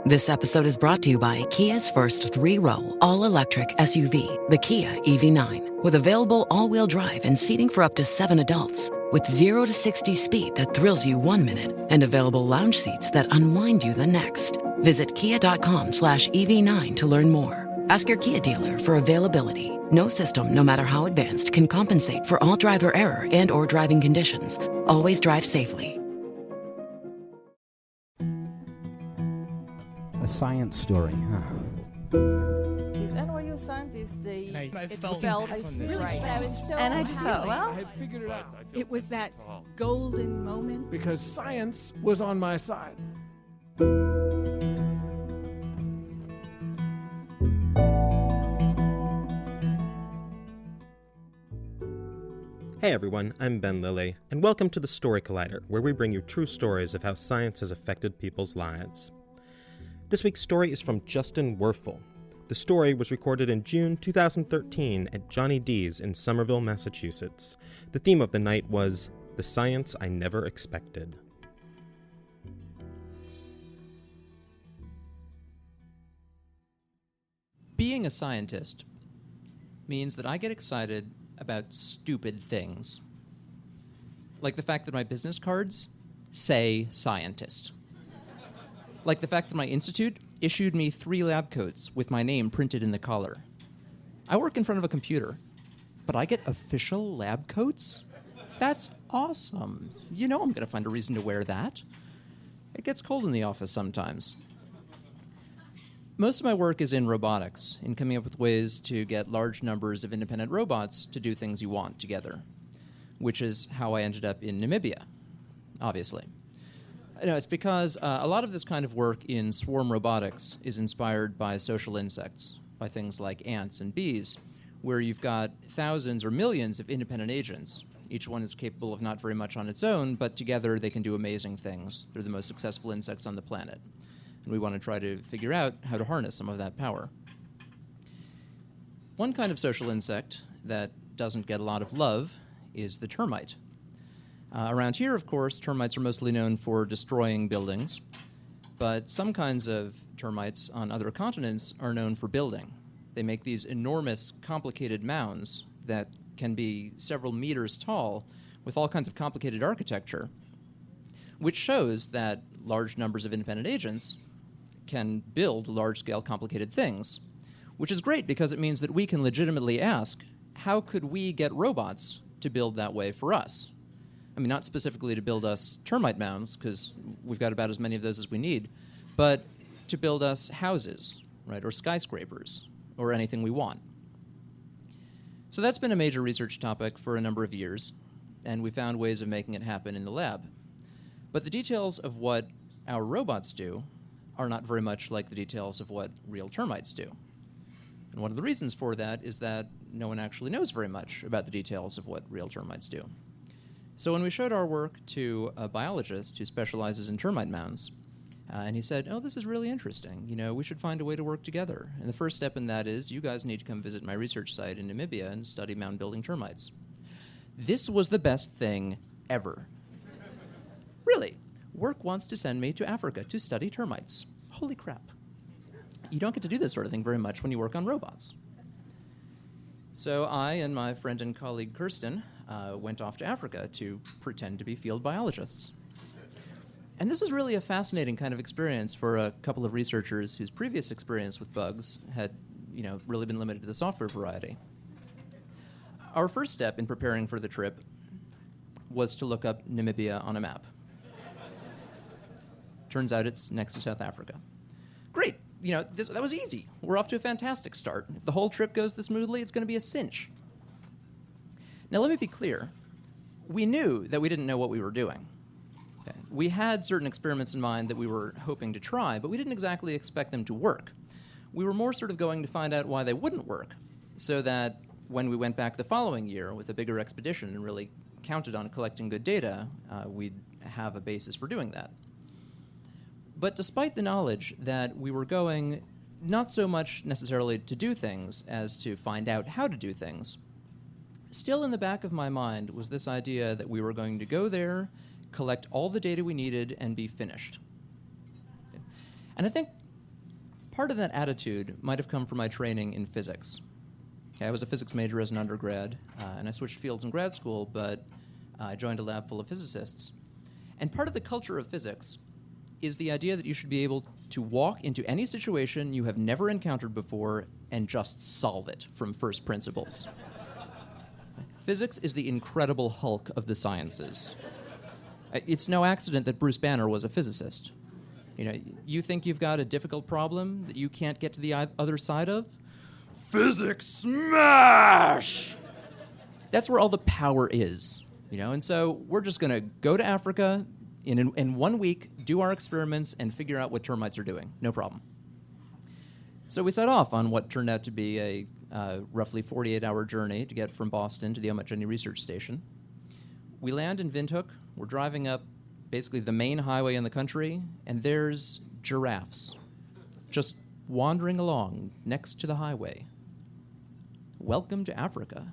This episode is brought to you by Kia's first three-row, all-electric SUV, the Kia EV9, with available all-wheel drive and seating for up to 7 adults, with 0 to 60 speed that thrills you 1 minute and available lounge seats that unwind you the next. Visit kia.com/EV9 to learn more. Ask your Kia dealer for availability. No system, no matter how advanced, can compensate for all driver error and or driving conditions. Always drive safely. A science story, huh? These NYU scientists, I felt right. I was so And I just thought, well, I had figured it out. It was that golden moment. Because science was on my side. Hey everyone, I'm Ben Lilly, and welcome to the Story Collider, where we bring you true stories of how science has affected people's lives. This week's story is from Justin Werfel. The story was recorded in June 2013 at Johnny D's in Somerville, Massachusetts. The theme of the night was The Science I Never Expected. Being a scientist means that I get excited about stupid things. Like the fact that my business cards say scientist. Like the fact that my institute issued me 3 lab coats with my name printed in the collar. I work in front of a computer, but I get official lab coats? That's awesome. You know I'm going to find a reason to wear that. It gets cold in the office sometimes. Most of my work is in robotics, in coming up with ways to get large numbers of independent robots to do things you want together, which is how I ended up in Namibia, obviously. No, it's because a lot of this kind of work in swarm robotics is inspired by social insects, by things like ants and bees, where you've got thousands or millions of independent agents. Each one is capable of not very much on its own, but together they can do amazing things. They're the most successful insects on the planet. And we want to try to figure out how to harness some of that power. One kind of social insect that doesn't get a lot of love is the termite. Around here, of course, termites are mostly known for destroying buildings, but some kinds of termites on other continents are known for building. They make these enormous, complicated mounds that can be several meters tall with all kinds of complicated architecture, which shows that large numbers of independent agents can build large-scale complicated things, which is great because it means that we can legitimately ask, how could we get robots to build that way for us? I mean, not specifically to build us termite mounds, because we've got about as many of those as we need, but to build us houses, right, or skyscrapers, or anything we want. So that's been a major research topic for a number of years, and we found ways of making it happen in the lab. But the details of what our robots do are not very much like the details of what real termites do. And one of the reasons for that is that no one actually knows very much about the details of what real termites do. So when we showed our work to a biologist who specializes in termite mounds, and he said, oh, this is really interesting. You know, we should find a way to work together. And the first step in that is you guys need to come visit my research site in Namibia and study mound-building termites. This was the best thing ever. Really. Work wants to send me to Africa to study termites. Holy crap. You don't get to do this sort of thing very much when you work on robots. So I and my friend and colleague Kirsten went off to Africa to pretend to be field biologists. And this was really a fascinating kind of experience for a couple of researchers whose previous experience with bugs had, really been limited to the software variety. Our first step in preparing for the trip was to look up Namibia on a map. Turns out it's next to South Africa. Great. That was easy. We're off to a fantastic start. If the whole trip goes this smoothly, it's going to be a cinch. Now, let me be clear. We knew that we didn't know what we were doing. Okay. We had certain experiments in mind that we were hoping to try, but we didn't exactly expect them to work. We were more sort of going to find out why they wouldn't work, so that when we went back the following year with a bigger expedition and really counted on collecting good data, we'd have a basis for doing that. But despite the knowledge that we were going not so much necessarily to do things as to find out how to do things, still in the back of my mind was this idea that we were going to go there, collect all the data we needed, and be finished. And I think part of that attitude might have come from my training in physics. Okay, I was a physics major as an undergrad, and I switched fields in grad school, but I joined a lab full of physicists. And part of the culture of physics is the idea that you should be able to walk into any situation you have never encountered before and just solve it from first principles. Physics is the incredible Hulk of the sciences. It's no accident that Bruce Banner was a physicist. You know, you think you've got a difficult problem that you can't get to the other side of? Physics smash! That's where all the power is, you know? And so we're just going to go to Africa in 1 week, do our experiments, and figure out what termites are doing. No problem. So we set off on what turned out to be a roughly 48-hour journey to get from Boston to the Omatjeni Research Station. We land in Windhoek. We're driving up basically the main highway in the country, and there's giraffes just wandering along next to the highway. Welcome to Africa.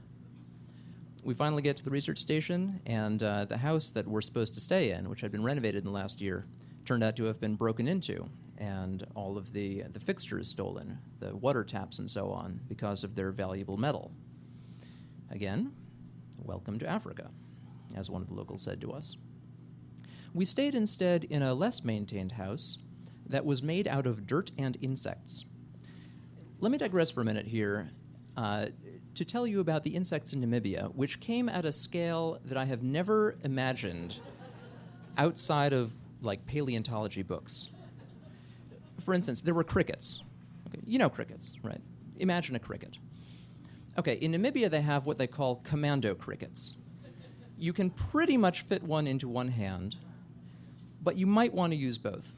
We finally get to the research station, and the house that we're supposed to stay in, which had been renovated in the last year, turned out to have been broken into, and all of the fixtures stolen, the water taps and so on, because of their valuable metal. Again, welcome to Africa, as one of the locals said to us. We stayed instead in a less maintained house that was made out of dirt and insects. Let me digress for a minute here to tell you about the insects in Namibia, which came at a scale that I have never imagined outside of, like, paleontology books. For instance, there were crickets. Okay, you know crickets, right? Imagine a cricket. Okay, in Namibia they have what they call commando crickets. You can pretty much fit one into one hand, but you might want to use both.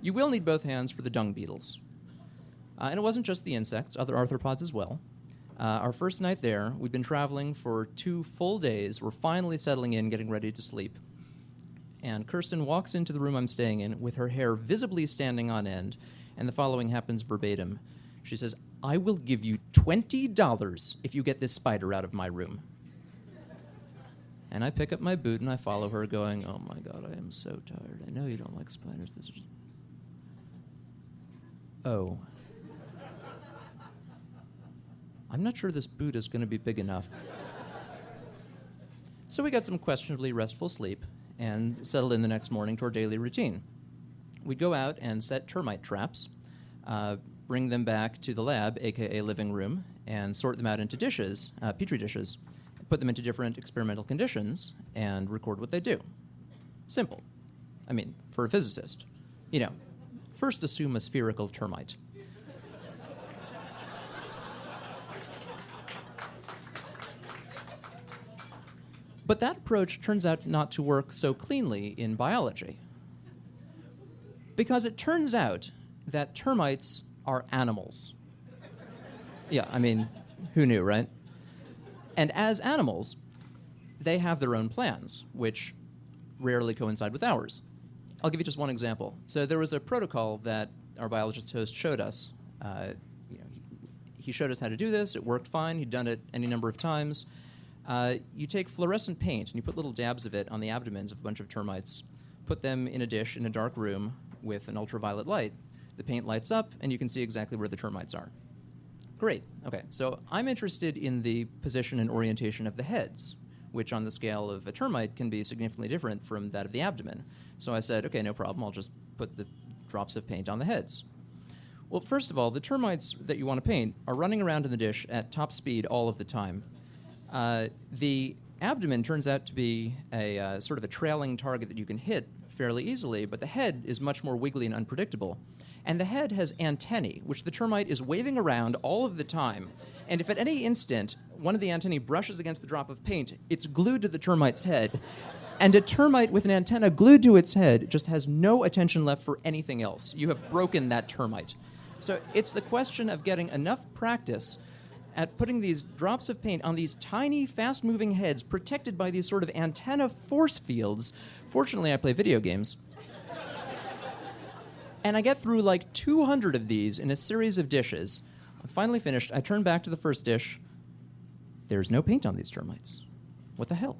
You will need both hands for the dung beetles. And it wasn't just the insects, other arthropods as well. Our first night there, we'd been traveling for 2 full days. We're finally settling in, getting ready to sleep. And Kirsten walks into the room I'm staying in with her hair visibly standing on end, and the following happens verbatim. She says, "I will give you $20 if you get this spider out of my room." And I pick up my boot and I follow her going, "Oh my God, I am so tired. I know you don't like spiders. This is..." Oh. I'm not sure this boot is going to be big enough. So we got some questionably restful sleep and settled in the next morning to our daily routine. We'd go out and set termite traps, bring them back to the lab, aka living room, and sort them out into dishes, petri dishes, put them into different experimental conditions, and record what they do. Simple. I mean, for a physicist. You know, first assume a spherical termite. But that approach turns out not to work so cleanly in biology. Because it turns out that termites are animals. Yeah, I mean, who knew, right? And as animals, they have their own plans, which rarely coincide with ours. I'll give you just one example. So there was a protocol that our biologist host showed us. He showed us how to do this. It worked fine. He'd done it any number of times. You take fluorescent paint and you put little dabs of it on the abdomens of a bunch of termites, put them in a dish in a dark room with an ultraviolet light. The paint lights up and you can see exactly where the termites are. Great. Okay, so I'm interested in the position and orientation of the heads, which on the scale of a termite can be significantly different from that of the abdomen. So I said, okay, no problem, I'll just put the drops of paint on the heads. Well, first of all, the termites that you want to paint are running around in the dish at top speed all of the time. The abdomen turns out to be a sort of a trailing target that you can hit fairly easily, but the head is much more wiggly and unpredictable. And the head has antennae, which the termite is waving around all of the time. And if at any instant one of the antennae brushes against the drop of paint, it's glued to the termite's head. And a termite with an antenna glued to its head just has no attention left for anything else. You have broken that termite. So it's the question of getting enough practice at putting these drops of paint on these tiny, fast-moving heads protected by these sort of antenna force fields. Fortunately, I play video games. And I get through like 200 of these in a series of dishes. I'm finally finished. I turn back to the first dish. There's no paint on these termites. What the hell?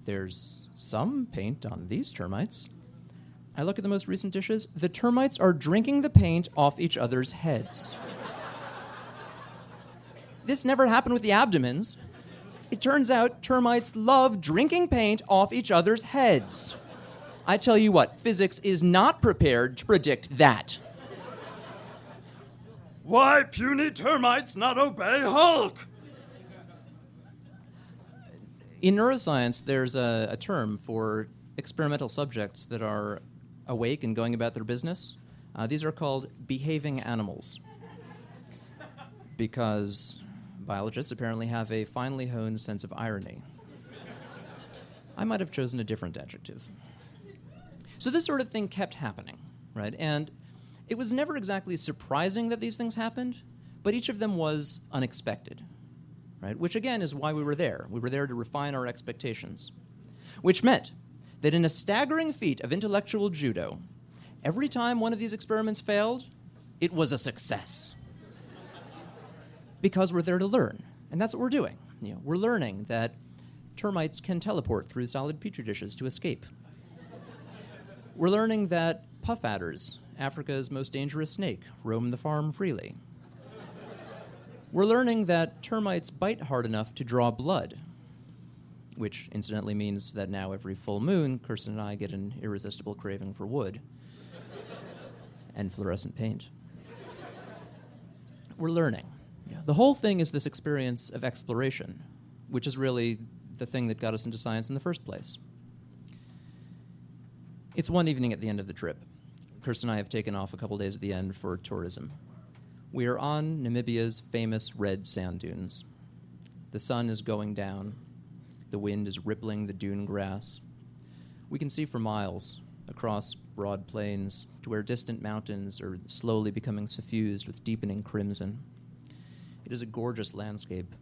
There's some paint on these termites. I look at the most recent dishes. The termites are drinking the paint off each other's heads. This never happened with the abdomens. It turns out termites love drinking paint off each other's heads. I tell you what, physics is not prepared to predict that. Why puny termites not obey Hulk? In neuroscience, there's a term for experimental subjects that are awake and going about their business. These are called behaving animals. Because biologists apparently have a finely honed sense of irony. I might have chosen a different adjective. So this sort of thing kept happening, right? And it was never exactly surprising that these things happened, but each of them was unexpected, right? Which again is why we were there. We were there to refine our expectations. Which meant that in a staggering feat of intellectual judo, every time one of these experiments failed, it was a success. Because we're there to learn, and that's what we're doing. We're learning that termites can teleport through solid petri dishes to escape. We're learning that puff adders, Africa's most dangerous snake, roam the farm freely. We're learning that termites bite hard enough to draw blood, which incidentally means that now every full moon, Kirsten and I get an irresistible craving for wood and fluorescent paint. We're learning. The whole thing is this experience of exploration, which is really the thing that got us into science in the first place. It's one evening at the end of the trip. Kirsten and I have taken off a couple days at the end for tourism. We are on Namibia's famous red sand dunes. The sun is going down. The wind is rippling the dune grass. We can see for miles across broad plains to where distant mountains are slowly becoming suffused with deepening crimson. It is a gorgeous landscape,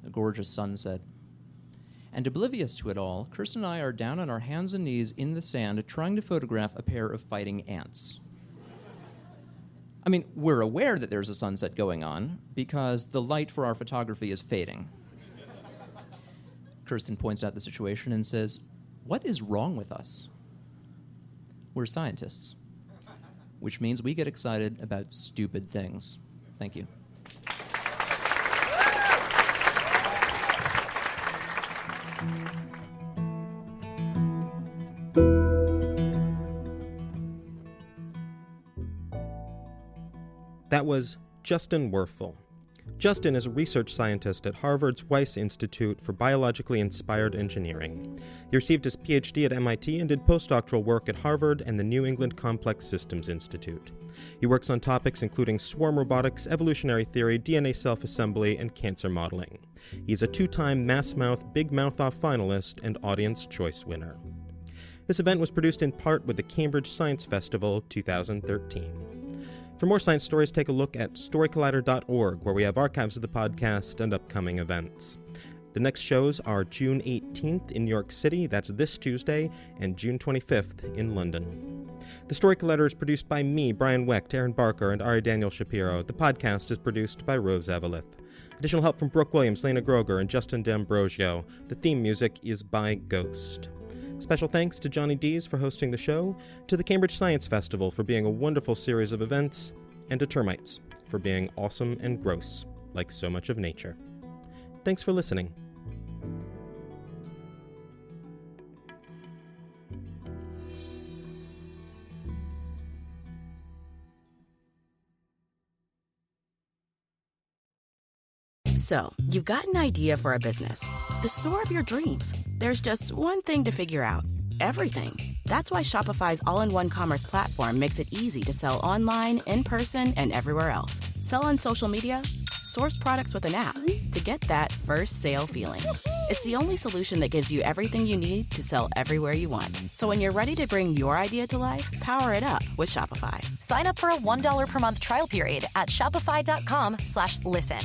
a gorgeous sunset. And oblivious to it all, Kirsten and I are down on our hands and knees in the sand trying to photograph a pair of fighting ants. I mean, we're aware that there's a sunset going on because the light for our photography is fading. Kirsten points out the situation and says, "What is wrong with us?" We're scientists, which means we get excited about stupid things. Thank you. That was Justin Werfel. Justin is a research scientist at Harvard's Weiss Institute for Biologically Inspired Engineering. He received his PhD at MIT and did postdoctoral work at Harvard and the New England Complex Systems Institute. He works on topics including swarm robotics, evolutionary theory, DNA self-assembly, and cancer modeling. He's a 2-time Mass Mouth Big Mouth Off finalist and Audience Choice winner. This event was produced in part with the Cambridge Science Festival 2013. For more science stories, take a look at storycollider.org, where we have archives of the podcast and upcoming events. The next shows are June 18th in New York City, that's this Tuesday, and June 25th in London. The Story Collider is produced by me, Brian Wecht, Aaron Barker, and Ari Daniel Shapiro. The podcast is produced by Rose Eveleth. Additional help from Brooke Williams, Lena Groger, and Justin D'Ambrosio. The theme music is by Ghost. Special thanks to Johnny Dees for hosting the show, to the Cambridge Science Festival for being a wonderful series of events, and to termites for being awesome and gross, like so much of nature. Thanks for listening. So, you've got an idea for a business. The store of your dreams. There's just one thing to figure out. Everything. That's why Shopify's all-in-one commerce platform makes it easy to sell online, in person, and everywhere else. Sell on social media, source products with an app to get that first sale feeling. It's the only solution that gives you everything you need to sell everywhere you want. So when you're ready to bring your idea to life, power it up with Shopify. Sign up for a $1 per month trial period at shopify.com/listen.